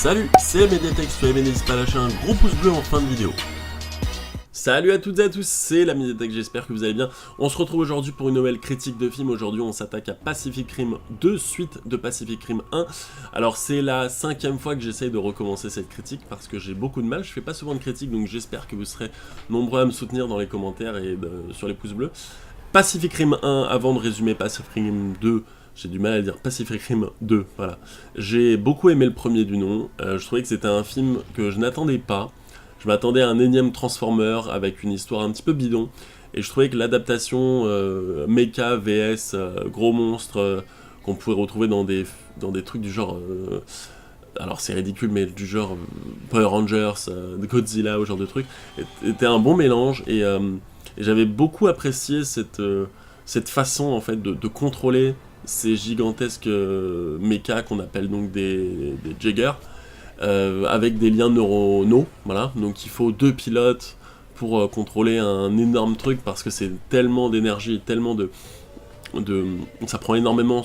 Salut, c'est Mediatek, soyez bénis, n'hésitez pas à lâcher un gros pouce bleu en fin de vidéo. Salut à toutes et à tous, c'est la Mediatek, j'espère que vous allez bien. On se retrouve aujourd'hui pour une nouvelle critique de film. Aujourd'hui on s'attaque à Pacific Rim 2, suite de Pacific Rim 1. Alors c'est la 5e fois que j'essaye de recommencer cette critique parce que j'ai beaucoup de mal, je fais pas souvent de critiques, donc j'espère que vous serez nombreux à me soutenir dans les commentaires et sur les pouces bleus. Pacific Rim 1, avant de résumer Pacific Rim 2, j'ai du mal à dire Pacific Rim 2, voilà. J'ai beaucoup aimé le premier du nom, je trouvais que c'était un film que je n'attendais pas. Je m'attendais à un énième Transformer avec une histoire un petit peu bidon, et je trouvais que l'adaptation mecha vs gros monstre qu'on pouvait retrouver dans des trucs du genre... alors c'est ridicule, mais du genre Power Rangers, Godzilla, ce genre de trucs, était un bon mélange, et j'avais beaucoup apprécié cette façon en fait de contrôler ces gigantesques mechas qu'on appelle donc des Jaegers, avec des liens neuronaux, voilà, donc il faut 2 pilotes pour contrôler un énorme truc, parce que c'est tellement d'énergie, tellement ça prend énormément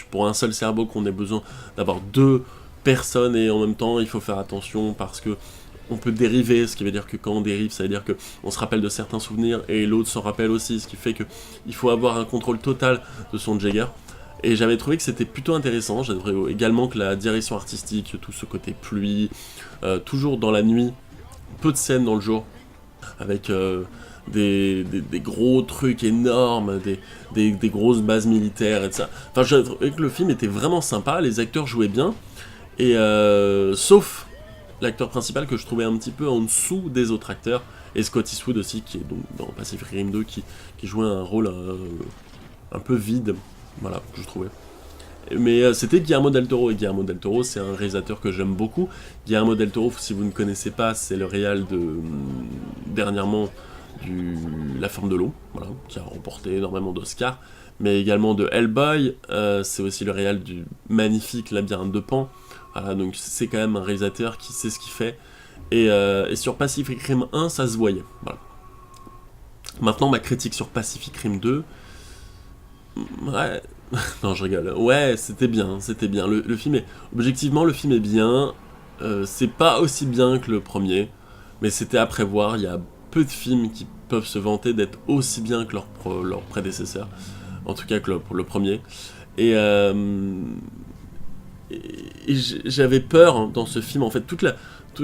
pour un seul cerveau qu'on ait besoin d'avoir 2 personnes, et en même temps il faut faire attention parce que on peut dériver, ce qui veut dire que quand on dérive, ça veut dire qu'on se rappelle de certains souvenirs et l'autre s'en rappelle aussi, ce qui fait qu'il faut avoir un contrôle total de son Jaeger. Et j'avais trouvé que c'était plutôt intéressant. J'avais trouvé également que la direction artistique, tout ce côté pluie, toujours dans la nuit, peu de scènes dans le jour, avec des gros trucs énormes, des grosses bases militaires et tout ça. Enfin, j'avais trouvé que le film était vraiment sympa, les acteurs jouaient bien, et sauf l'acteur principal que je trouvais un petit peu en dessous des autres acteurs, et Scott Eastwood aussi, qui est donc dans Pacific Rim 2, qui jouait un rôle un peu vide. Voilà, je trouvais. Mais c'était Guillermo del Toro, et Guillermo del Toro, c'est un réalisateur que j'aime beaucoup. Guillermo del Toro, si vous ne connaissez pas, c'est le réal dernièrement, La Forme de l'eau, voilà, qui a remporté énormément d'Oscars, mais également de Hellboy, c'est aussi le réal du magnifique Labyrinthe de Pan, voilà, donc c'est quand même un réalisateur qui sait ce qu'il fait, et sur Pacific Rim 1, ça se voyait, voilà. Maintenant, ma critique sur Pacific Rim 2... Ouais, non je rigole, ouais c'était bien, le film est, objectivement le film est bien, c'est pas aussi bien que le premier, mais c'était à prévoir, il y a peu de films qui peuvent se vanter d'être aussi bien que leur prédécesseur, en tout cas que le premier, et j'avais peur dans ce film, en fait, toute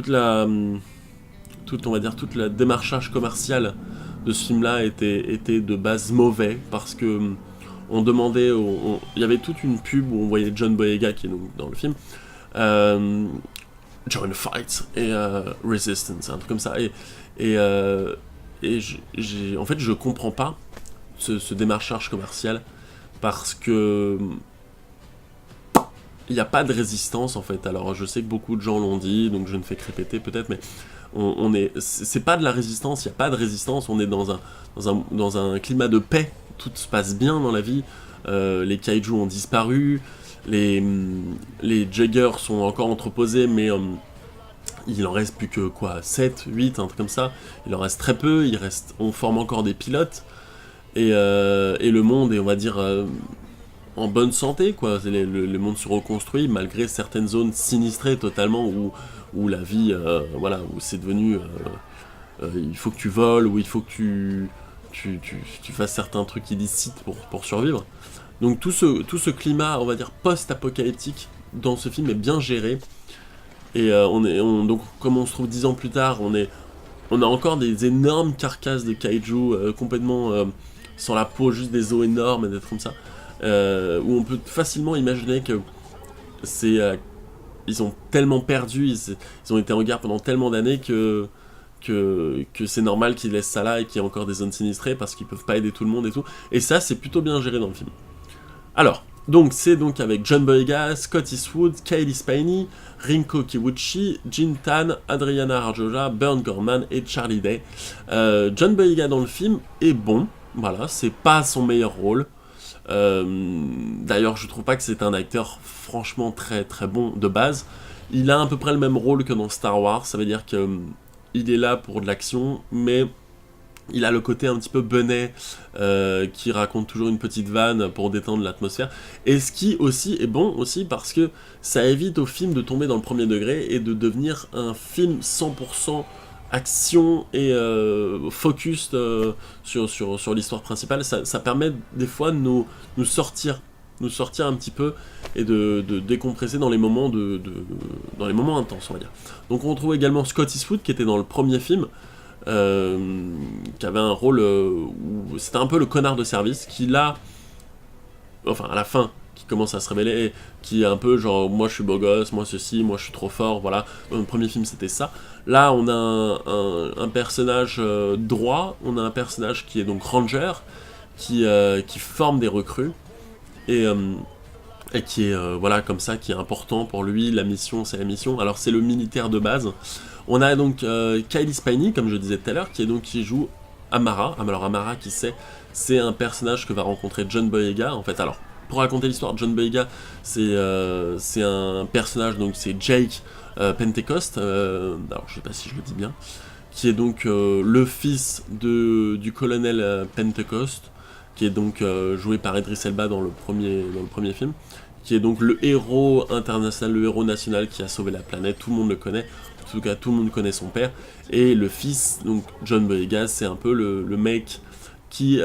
la démarchage commercial de ce film-là était de base mauvais, parce que on demandait, il y avait toute une pub où on voyait John Boyega, qui est donc dans le film, Join Fight et Resistance, un truc comme ça, en fait je comprends pas ce démarchage commercial, parce que il n'y a pas de résistance en fait. Alors je sais que beaucoup de gens l'ont dit, donc je ne fais que répéter peut-être, mais c'est pas de la résistance, il n'y a pas de résistance, on est dans un climat de paix, tout se passe bien dans la vie, les kaiju ont disparu, les Jaegers sont encore entreposés, mais il en reste plus que quoi, 7, 8, un truc comme ça, il en reste très peu, on forme encore des pilotes, et le monde est, on va dire, en bonne santé, quoi. Le monde se reconstruit, malgré certaines zones sinistrées totalement, où la vie, voilà, où c'est devenu, il faut que tu voles, ou il faut que tu fasses certains trucs illicites pour survivre. Donc tout ce climat, on va dire, post-apocalyptique dans ce film est bien géré, et donc comme on se trouve 10 ans plus tard, on a encore des énormes carcasses de kaiju complètement sans la peau, juste des os énormes et des trucs comme ça, où on peut facilement imaginer que ils ont tellement perdu, ils ont été en guerre pendant tellement d'années que c'est normal qu'ils laissent ça là, et qu'il y a encore des zones sinistrées, parce qu'ils peuvent pas aider tout le monde et tout. Et ça, c'est plutôt bien géré dans le film. Alors, c'est donc avec John Boyega, Scott Eastwood, Kailee Spaeny, Rinko Kiwuchi, Jin Tan, Adriana Arjona, Burn Gorman et Charlie Day. John Boyega dans le film est bon, voilà, c'est pas son meilleur rôle. D'ailleurs, je trouve pas que c'est un acteur franchement très très bon de base. Il a à peu près le même rôle que dans Star Wars, ça veut dire que il est là pour de l'action, mais Il a le côté un petit peu benet, qui raconte toujours une petite vanne pour détendre l'atmosphère. Et ce qui aussi est bon aussi parce que ça évite au film de tomber dans le premier degré et de devenir un film 100% action et focus sur l'histoire principale. Ça permet des fois de nous sortir un petit peu et de décompresser dans les moments dans les moments intenses, on va dire. Donc on retrouve également Scott Eastwood qui était dans le premier film, qui avait un rôle où c'était un peu le connard de service, qui là, enfin à la fin, qui commence à se révéler, et qui est un peu genre moi je suis beau gosse, moi ceci, moi je suis trop fort, voilà. Dans le premier film c'était ça. Là on a un personnage droit, on a un personnage qui est donc ranger, qui forme des recrues, et qui est voilà comme ça, qui est important pour lui, la mission c'est la mission. Alors c'est le militaire de base. On a donc Kylie Spiney, comme je disais tout à l'heure, qui joue Amara. Alors Amara, qui c'est un personnage que va rencontrer John Boyega. En fait, alors pour raconter l'histoire, John Boyega, c'est un personnage, donc c'est Jake Pentecost. Alors je sais pas si je le dis bien, qui est donc le fils du colonel Pentecost, qui est donc joué par Idris Elba dans le premier film, qui est donc le héros international, le héros national qui a sauvé la planète. Tout le monde le connaît. En tout cas, tout le monde connaît son père. Et le fils, donc John Boyega, c'est un peu le mec qui,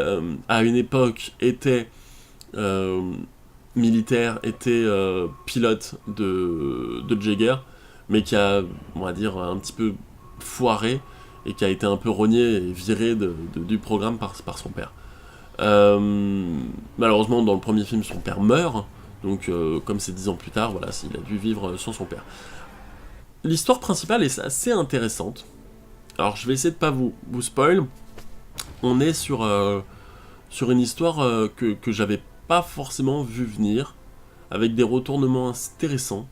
à une époque, était militaire, était pilote de Jaeger, mais qui a, on va dire, un petit peu foiré, et qui a été un peu rogné et viré du programme par son père. Malheureusement, dans le premier film, son père meurt, donc comme c'est 10 ans plus tard, voilà, il a dû vivre sans son père. L'histoire principale est assez intéressante. Alors je vais essayer de pas vous spoil. On est sur une histoire que j'avais pas forcément vu venir, avec des retournements intéressants,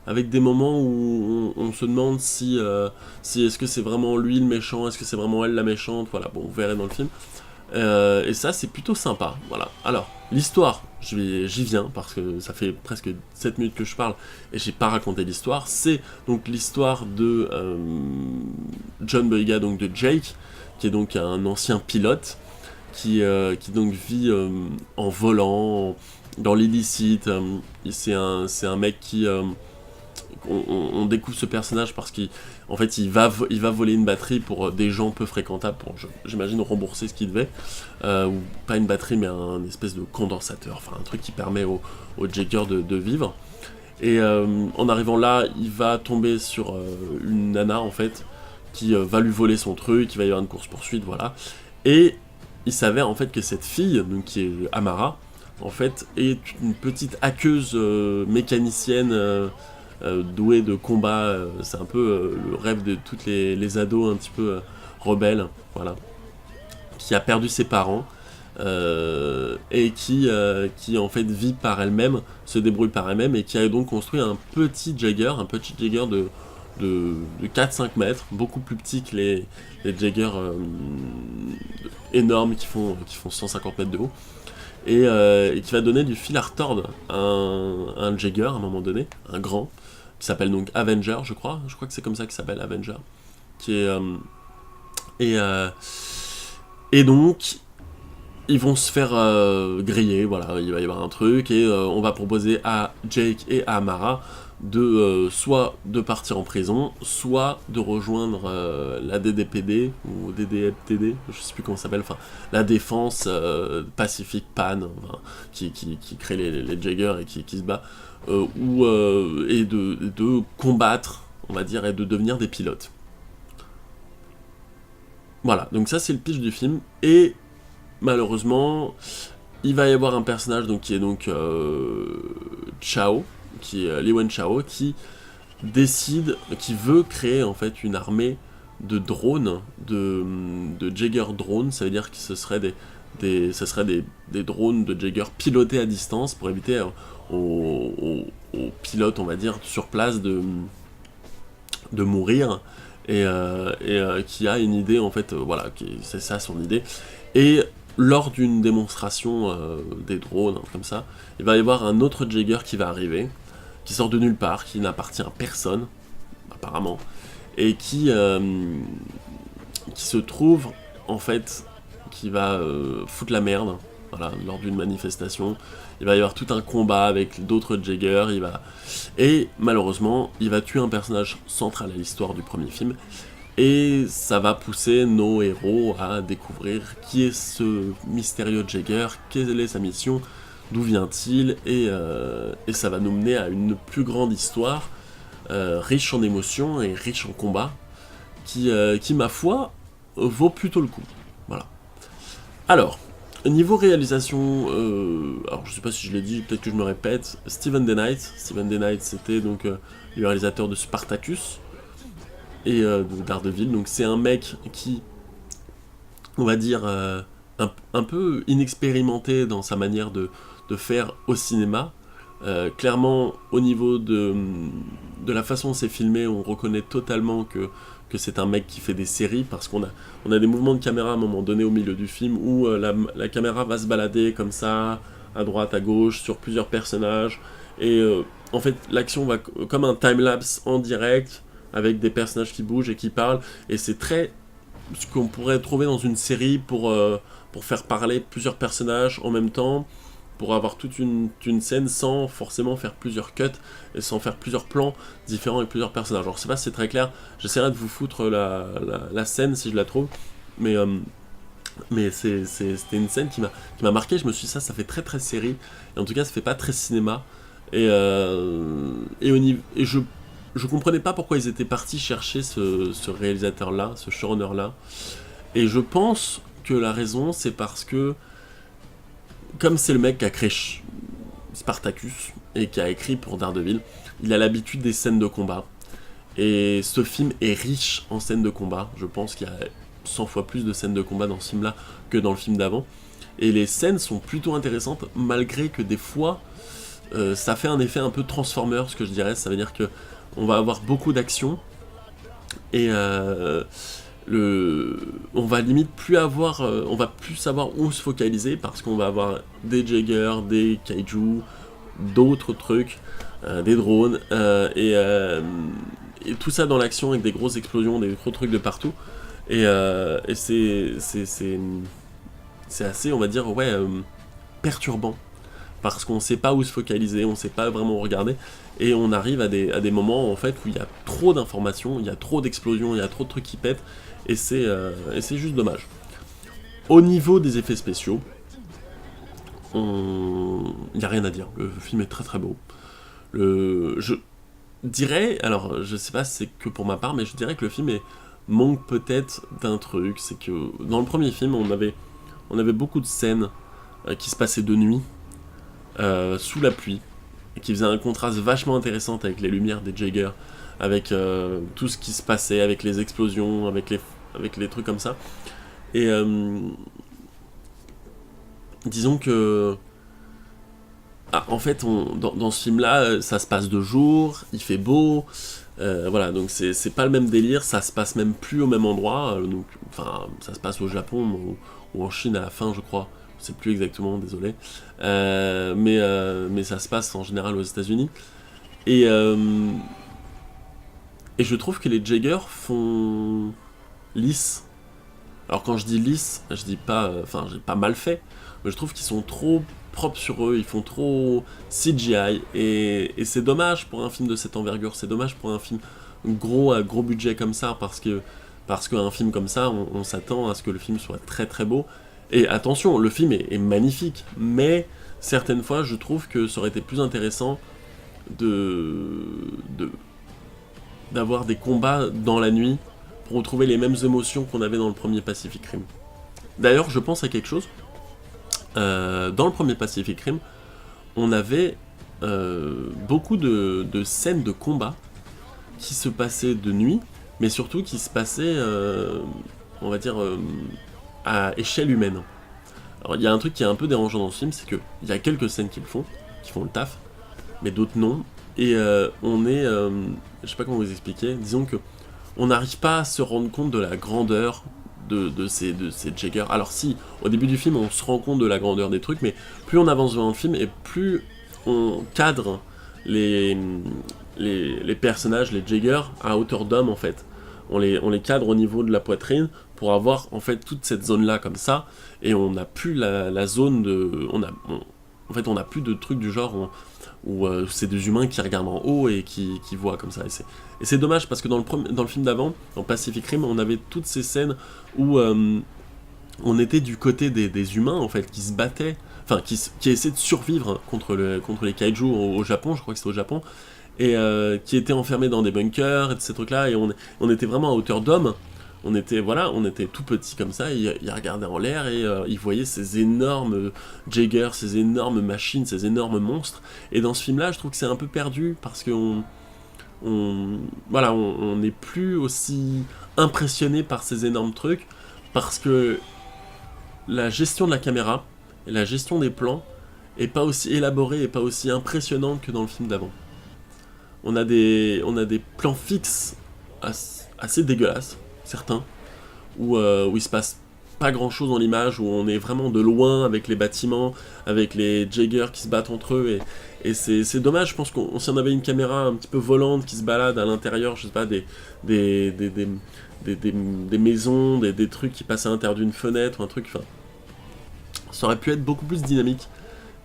avec des moments où on se demande si est-ce que c'est vraiment lui le méchant, est-ce que c'est vraiment elle la méchante, voilà, bon, vous verrez dans le film. Et ça, c'est plutôt sympa, voilà. Alors, l'histoire, j'y viens, parce que ça fait presque 7 minutes que je parle, et j'ai pas raconté l'histoire. C'est donc l'histoire de John Boyega, donc de Jake, qui est donc un ancien pilote, qui donc vit en volant, dans l'illicite. C'est un mec qui... on découvre ce personnage parce qu'en fait il va voler une batterie pour des gens peu fréquentables pour, j'imagine, rembourser ce qu'il devait, ou pas une batterie mais un espèce de condensateur, enfin un truc qui permet au Jaeger de vivre. Et en arrivant là, il va tomber sur une nana en fait qui va lui voler son truc, il va y avoir une course poursuite, voilà. Et il s'avère en fait que cette fille, donc qui est Amara, en fait est une petite hackeuse mécanicienne, doué de combat. C'est un peu le rêve de toutes les ados un petit peu rebelles, voilà, qui a perdu ses parents, et qui en fait vit par elle-même, se débrouille par elle-même, et qui a donc construit un petit Jaeger de 4-5 mètres, beaucoup plus petit que les Jaeger énormes qui font 150 mètres de haut, et qui va donner du fil à retordre à un Jaeger à un moment donné, un grand, qui s'appelle donc Avenger, je crois que c'est comme ça qu'il s'appelle, Avenger, qui est et donc ils vont se faire griller, voilà, il va y avoir un truc, et on va proposer à Jake et à Amara soit de partir en prison, soit de rejoindre la DDPD, ou DDPD, je sais plus comment ça s'appelle, enfin, la défense Pacific Pan, enfin, qui crée les Jaeger et qui se bat, et de combattre, on va dire, et de devenir des pilotes. Voilà, donc ça c'est le pitch du film, et malheureusement, il va y avoir un personnage donc, qui est donc Chao, qui est Li Wen Chao, qui veut créer en fait une armée de drones, de Jaeger drones. Ça veut dire que ce serait des drones de Jaeger pilotés à distance pour éviter aux pilotes, on va dire, sur place de mourir, et qui a une idée en fait, voilà, c'est ça son idée. Et lors d'une démonstration des drones, comme ça, il va y avoir un autre Jaeger qui va arriver, qui sort de nulle part, qui n'appartient à personne, apparemment, et qui se trouve en fait, qui va foutre la merde, voilà, lors d'une manifestation. Il va y avoir tout un combat avec d'autres Jaeger, et malheureusement, il va tuer un personnage central à l'histoire du premier film, et ça va pousser nos héros à découvrir qui est ce mystérieux Jaeger, quelle est sa mission, d'où vient-il, et ça va nous mener à une plus grande histoire, riche en émotions et riche en combats, qui ma foi, vaut plutôt le coup. Voilà. Alors, niveau réalisation, alors je sais pas si je l'ai dit, peut-être que je me répète, Steven DeKnight. Steven DeKnight, c'était donc le réalisateur de Spartacus et de Daredevil. Donc c'est un mec qui, on va dire, un peu inexpérimenté dans sa manière de faire au cinéma. Clairement, au niveau de la façon dont c'est filmé, on reconnaît totalement que c'est un mec qui fait des séries, parce qu'on a des mouvements de caméra à un moment donné au milieu du film où la caméra va se balader comme ça, à droite, à gauche, sur plusieurs personnages, et en fait l'action va comme un timelapse en direct, avec des personnages qui bougent et qui parlent, et c'est très ce qu'on pourrait trouver dans une série pour faire parler plusieurs personnages en même temps, pour avoir toute une scène sans forcément faire plusieurs cuts et sans faire plusieurs plans différents avec plusieurs personnages. Alors je sais pas si c'est très clair, j'essaierai de vous foutre la scène si je la trouve, mais c'était une scène qui m'a marqué. Je me suis dit ça fait très très série, et en tout cas ça fait pas très cinéma, et je comprenais pas pourquoi ils étaient partis chercher ce réalisateur là, ce showrunner là, et je pense que la raison c'est parce que comme c'est le mec qui a créé Spartacus et qui a écrit pour Daredevil, il a l'habitude des scènes de combat. Et ce film est riche en scènes de combat. Je pense qu'il y a 100 fois plus de scènes de combat dans ce film-là que dans le film d'avant. Et les scènes sont plutôt intéressantes, malgré que des fois, ça fait un effet un peu Transformers, ce que je dirais. Ça veut dire que on va avoir beaucoup d'action, et on va limite plus avoir, on va plus savoir où se focaliser, parce qu'on va avoir des Jaeger, des kaiju, d'autres trucs, des drones, et tout ça dans l'action avec des grosses explosions, des gros trucs de partout, et c'est assez, on va dire, ouais, perturbant, parce qu'on sait pas où se focaliser, on sait pas vraiment où regarder, et on arrive à des moments en fait où il y a trop d'informations, il y a trop d'explosions, il y a trop de trucs qui pètent, et c'est juste dommage. Au niveau des effets spéciaux, il n'y a rien à dire, le film est très très beau. Je dirais, alors je sais pas si c'est que pour ma part, mais je dirais que le film manque peut-être d'un truc, c'est que dans le premier film on avait beaucoup de scènes qui se passaient de nuit, sous la pluie, et qui faisaient un contraste vachement intéressant avec les lumières des Jaeger, avec tout ce qui se passait, avec les explosions, avec les trucs comme ça. Et disons que en fait dans ce film là ça se passe de jour, il fait beau, voilà, donc c'est pas le même délire, ça se passe même plus au même endroit, donc, enfin ça se passe au Japon ou en Chine à la fin je crois, je sais plus exactement, désolé, mais ça se passe en général aux États-Unis, et je trouve que les Jaeger font lisse. Alors quand je dis lisse, je dis pas, j'ai pas mal fait, mais je trouve qu'ils sont trop propres sur eux, ils font trop CGI, et c'est dommage pour un film de cette envergure, c'est dommage pour un film gros à gros budget comme ça, parce qu'un film comme ça, on s'attend à ce que le film soit très très beau, et attention, le film est magnifique, mais certaines fois je trouve que ça aurait été plus intéressant d'avoir des combats dans la nuit, pour retrouver les mêmes émotions qu'on avait dans le premier Pacific Rim. D'ailleurs, je pense à quelque chose. Dans le premier Pacific Rim, on avait beaucoup de scènes de combat qui se passaient de nuit, mais surtout qui se passaient, on va dire, à échelle humaine. Alors, il y a un truc qui est un peu dérangeant dans ce film, c'est qu'il y a quelques scènes qui font le taf, mais d'autres non. Et je sais pas comment vous expliquer, disons que on n'arrive pas à se rendre compte de la grandeur de ces Jaeger. Alors si, au début du film, on se rend compte de la grandeur des trucs, mais plus on avance dans le film, et plus on cadre les personnages, les Jaeger, à hauteur d'homme, en fait. On les cadre au niveau de la poitrine, pour avoir en fait toute cette zone-là comme ça, et on n'a plus la zone de... en fait, on n'a plus de trucs du genre où c'est des humains qui regardent en haut et qui voient comme ça. Et c'est dommage parce que dans le film d'avant, dans Pacific Rim, on avait toutes ces scènes où on était du côté des humains en fait, qui se battaient, enfin qui essaient de survivre contre les kaiju au Japon, je crois que c'était au Japon, et qui étaient enfermés dans des bunkers et de ces trucs-là, et on était vraiment à hauteur d'homme. On était tout petits comme ça, ils regardaient en l'air et ils voyaient ces énormes Jaeger, ces énormes machines, ces énormes monstres. Et dans ce film-là, je trouve que c'est un peu perdu parce qu'on n'est plus aussi impressionné par ces énormes trucs, parce que la gestion de la caméra et la gestion des plans est pas aussi élaborée et pas aussi impressionnante que dans le film d'avant. On a des plans fixes assez dégueulasses, certains, où il se passe pas grand chose dans l'image, où on est vraiment de loin avec les bâtiments, avec les Jaeger qui se battent entre eux, et c'est dommage. Je pense qu'on si on avait une caméra un petit peu volante qui se balade à l'intérieur, je sais pas, des maisons, des trucs qui passent à l'intérieur d'une fenêtre, ou un truc, enfin, ça aurait pu être beaucoup plus dynamique.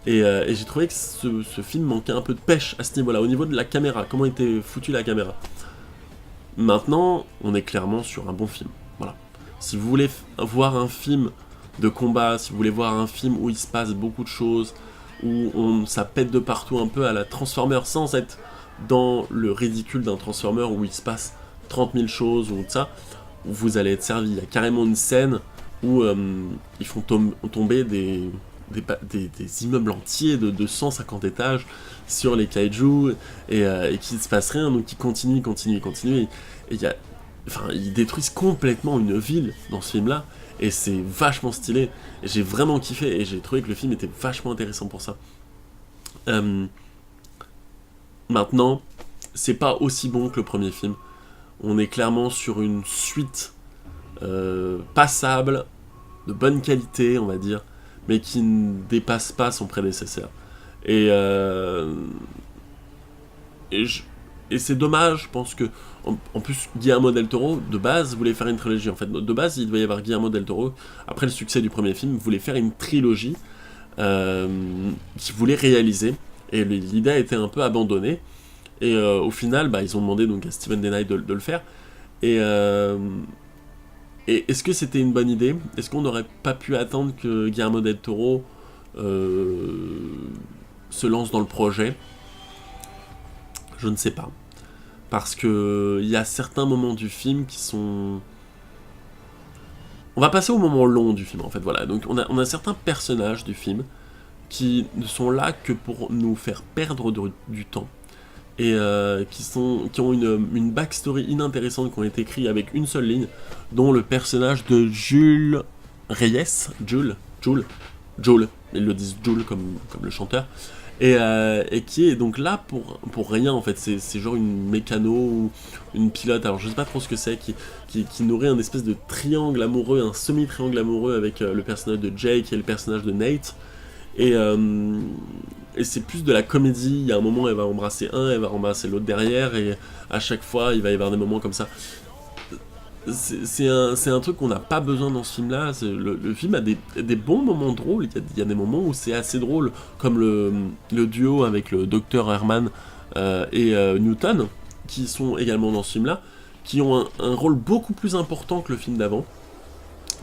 Et j'ai trouvé que ce film manquait un peu de pêche à ce niveau-là, au niveau de la caméra, comment était foutue la caméra. Maintenant, on est clairement sur un bon film. Voilà. Si vous voulez voir un film de combat, si vous voulez voir un film où il se passe beaucoup de choses, où ça pète de partout un peu à la Transformer, sans être dans le ridicule d'un Transformer où il se passe 30 000 choses ou tout ça, vous allez être servi. Il y a carrément une scène où ils font tomber des immeubles entiers de 150 étages sur les kaiju et qu'il ne se passe rien, donc ils continuent et ils détruisent complètement une ville dans ce film là, et c'est vachement stylé, et j'ai vraiment kiffé, et j'ai trouvé que le film était vachement intéressant pour ça. Maintenant, c'est pas aussi bon que le premier film, on est clairement sur une suite passable, de bonne qualité on va dire, mais qui ne dépasse pas son prédécesseur. Et c'est dommage, je pense que... En plus, Guillermo del Toro, de base, voulait faire une trilogie. En fait, de base, il devait y avoir Guillermo del Toro, après le succès du premier film, voulait faire une trilogie qu'il voulait réaliser. Et l'idée a été un peu abandonnée. Et au final, ils ont demandé donc à Steven Denay de le faire. Et est-ce que c'était une bonne idée ? Est-ce qu'on n'aurait pas pu attendre que Guillermo del Toro se lance dans le projet ? Je ne sais pas. Parce que il y a certains moments du film qui sont... On va passer au moment long du film, en fait, voilà. Donc on a certains personnages du film qui ne sont là que pour nous faire perdre du temps. Et qui ont une backstory inintéressante, qui ont été écrits avec une seule ligne, dont le personnage de Jules Reyes, Jules, ils le disent Jules comme le chanteur, et qui est donc là pour rien en fait, c'est genre une mécano ou une pilote, alors je sais pas trop ce que c'est, qui nourrit un espèce de triangle amoureux, un semi-triangle amoureux avec le personnage de Jake et le personnage de Nate, et c'est plus de la comédie. Il y a un moment, elle va embrasser un, elle va embrasser l'autre derrière, et à chaque fois, il va y avoir des moments comme ça. C'est un truc qu'on n'a pas besoin dans ce film-là. Le film a des bons moments drôles, il y a des moments où c'est assez drôle, comme le duo avec le Dr Herman et Newton, qui sont également dans ce film-là, qui ont un rôle beaucoup plus important que le film d'avant.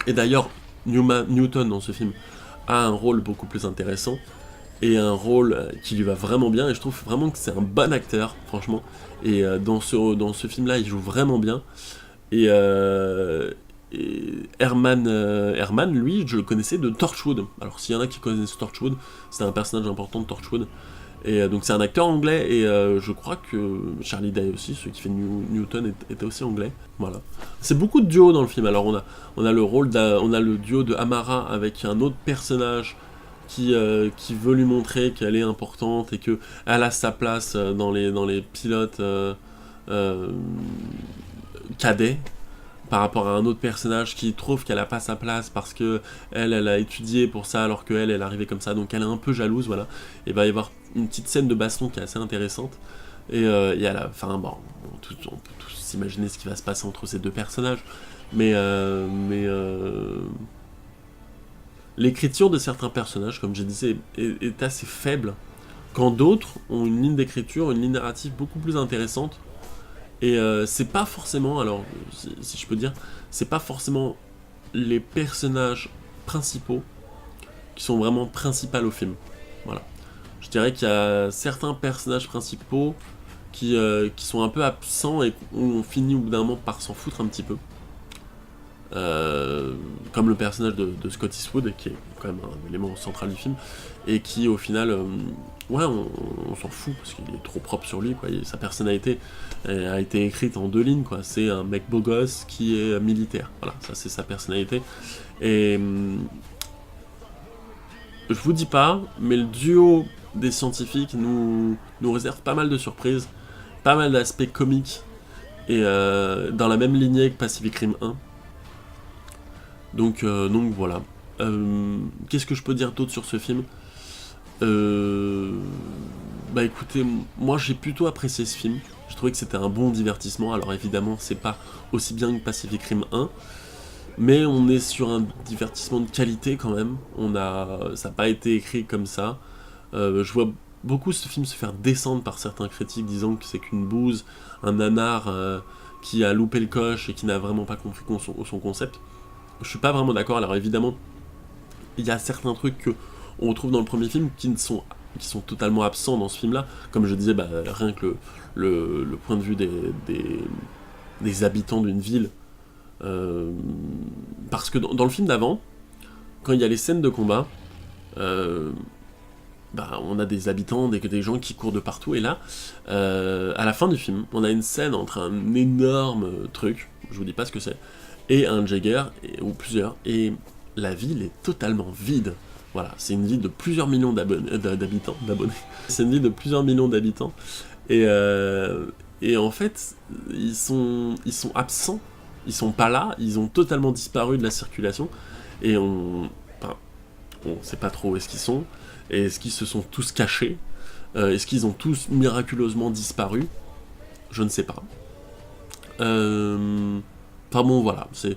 Et d'ailleurs, Newton dans ce film a un rôle beaucoup plus intéressant, et un rôle qui lui va vraiment bien, et je trouve vraiment que c'est un bon acteur, franchement, et dans ce film-là, il joue vraiment bien, et Herman, lui, je le connaissais de Torchwood. Alors s'il y en a qui connaissent Torchwood, c'est un personnage important de Torchwood, et donc c'est un acteur anglais, et je crois que Charlie Day aussi, celui qui fait Newton, était aussi anglais. Voilà. C'est beaucoup de duos dans le film. Alors on a le duo de Amara avec un autre personnage qui veut lui montrer qu'elle est importante et qu'elle a sa place dans les pilotes cadets, par rapport à un autre personnage qui trouve qu'elle a pas sa place parce que elle a étudié pour ça alors qu'elle est arrivée comme ça, donc elle est un peu jalouse, voilà. Et va y avoir une petite scène de baston qui est assez intéressante. Et à la fin, bon, on peut tous s'imaginer ce qui va se passer entre ces deux personnages, mais l'écriture de certains personnages, comme je disais, est assez faible, quand d'autres ont une ligne d'écriture, une ligne narrative beaucoup plus intéressante. Et c'est pas forcément, alors si je peux dire, c'est pas forcément les personnages principaux qui sont vraiment principaux au film. Voilà. Je dirais qu'il y a certains personnages principaux qui sont un peu absents et on finit au bout d'un moment par s'en foutre un petit peu. Comme le personnage de Scott Eastwood, qui est quand même un élément central du film, et qui au final, ouais, on s'en fout parce qu'il est trop propre sur lui, quoi. Sa personnalité a été écrite en 2 lignes, quoi. C'est un mec beau gosse qui est militaire, voilà, ça c'est sa personnalité. Et je vous dis pas, mais le duo des scientifiques nous réserve pas mal de surprises, pas mal d'aspects comiques, et dans la même lignée que Pacific Rim 1. Donc voilà. Qu'est-ce que je peux dire d'autre sur ce film ? Bah écoutez, moi j'ai plutôt apprécié ce film. J'ai trouvé que c'était un bon divertissement. Alors évidemment, c'est pas aussi bien que Pacific Rim 1, mais on est sur un divertissement de qualité quand même. Ça n'a pas été écrit comme ça. Je vois beaucoup ce film se faire descendre par certains critiques disant que c'est qu'une bouse, un nanar qui a loupé le coche et qui n'a vraiment pas compris son concept. Je suis pas vraiment d'accord. Alors évidemment, il y a certains trucs que on retrouve dans le premier film qui sont totalement absents dans ce film-là. Comme je disais, bah, rien que le point de vue des habitants d'une ville. Parce que dans le film d'avant, quand il y a les scènes de combat, bah, on a des habitants, des gens qui courent de partout, et là, à la fin du film, on a une scène entre un énorme truc, je vous dis pas ce que c'est, et un Jagger, ou plusieurs, et la ville est totalement vide. Voilà, c'est une ville de plusieurs millions d'habitants. C'est une ville de plusieurs millions d'habitants, et en fait, ils sont absents, ils sont pas là, ils ont totalement disparu de la circulation, et on sait pas trop où est-ce qu'ils sont, et est-ce qu'ils se sont tous cachés, est-ce qu'ils ont tous miraculeusement disparu, je ne sais pas. Enfin bon, voilà, c'était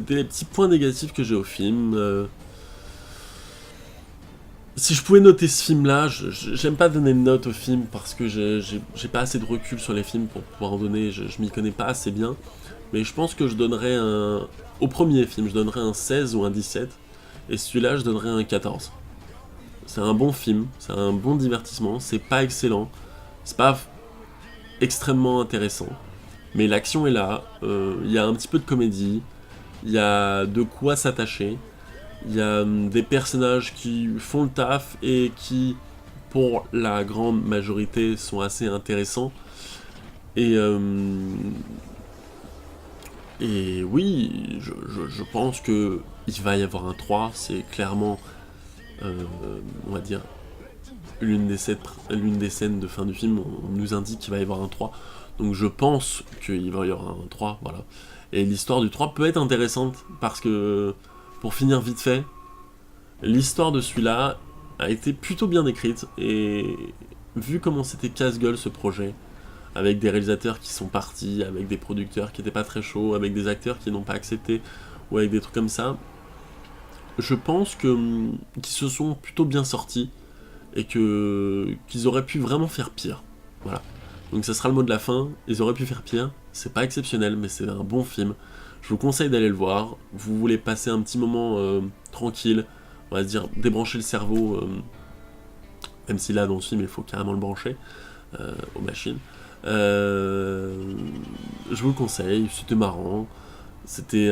les petits points négatifs que j'ai au film. Si je pouvais noter ce film-là, j'aime pas donner de note au film parce que j'ai pas assez de recul sur les films pour pouvoir en donner, je m'y connais pas assez bien. Mais je pense que je donnerais au premier film, je donnerais un 16 ou un 17, et celui-là, je donnerais un 14. C'est un bon film, c'est un bon divertissement, c'est pas excellent, c'est pas extrêmement intéressant, mais l'action est là, il y a un petit peu de comédie, il y a de quoi s'attacher, il y a des personnages qui font le taf et qui, pour la grande majorité, sont assez intéressants. Et oui, je pense que il va y avoir un 3, c'est clairement, on va dire, l'une des scènes de fin du film, on nous indique qu'il va y avoir un 3. Donc je pense qu'il va y avoir un 3, voilà. Et l'histoire du 3 peut être intéressante, parce que, pour finir vite fait, l'histoire de celui-là a été plutôt bien écrite, et vu comment c'était casse-gueule ce projet, avec des réalisateurs qui sont partis, avec des producteurs qui n'étaient pas très chauds, avec des acteurs qui n'ont pas accepté, ou avec des trucs comme ça, je pense qu'ils se sont plutôt bien sortis, et qu'ils auraient pu vraiment faire pire. Voilà. Donc ça sera le mot de la fin, ils auraient pu faire pire, c'est pas exceptionnel, mais c'est un bon film. Je vous conseille d'aller le voir, vous voulez passer un petit moment tranquille, on va se dire débrancher le cerveau, même si là dans ce film il faut carrément le brancher aux machines. Je vous le conseille, c'était marrant, c'était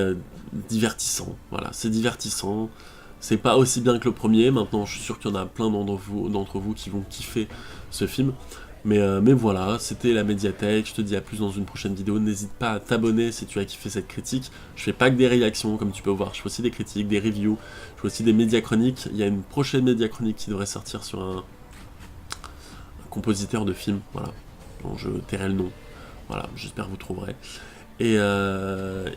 divertissant, voilà, c'est divertissant, c'est pas aussi bien que le premier, maintenant je suis sûr qu'il y en a plein d'entre vous qui vont kiffer ce film, mais voilà, c'était la médiathèque, je te dis à plus dans une prochaine vidéo, n'hésite pas à t'abonner si tu as kiffé cette critique, je fais pas que des réactions comme tu peux voir, je fais aussi des critiques, des reviews, je fais aussi des médiachroniques, il y a une prochaine médiachronique qui devrait sortir sur un compositeur de films, voilà, dont je tairai le nom, voilà, j'espère que vous trouverez, et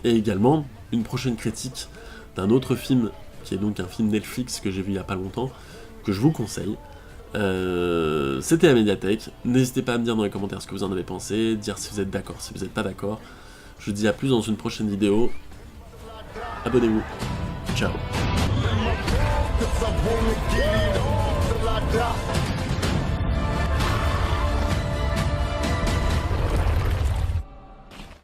également une prochaine critique d'un autre film, qui est donc un film Netflix que j'ai vu il y a pas longtemps, que je vous conseille, C'était la médiathèque. N'hésitez pas à me dire dans les commentaires ce que vous en avez pensé, dire si vous êtes d'accord, si vous n'êtes pas d'accord. Je vous dis à plus dans une prochaine vidéo. Abonnez-vous. Ciao.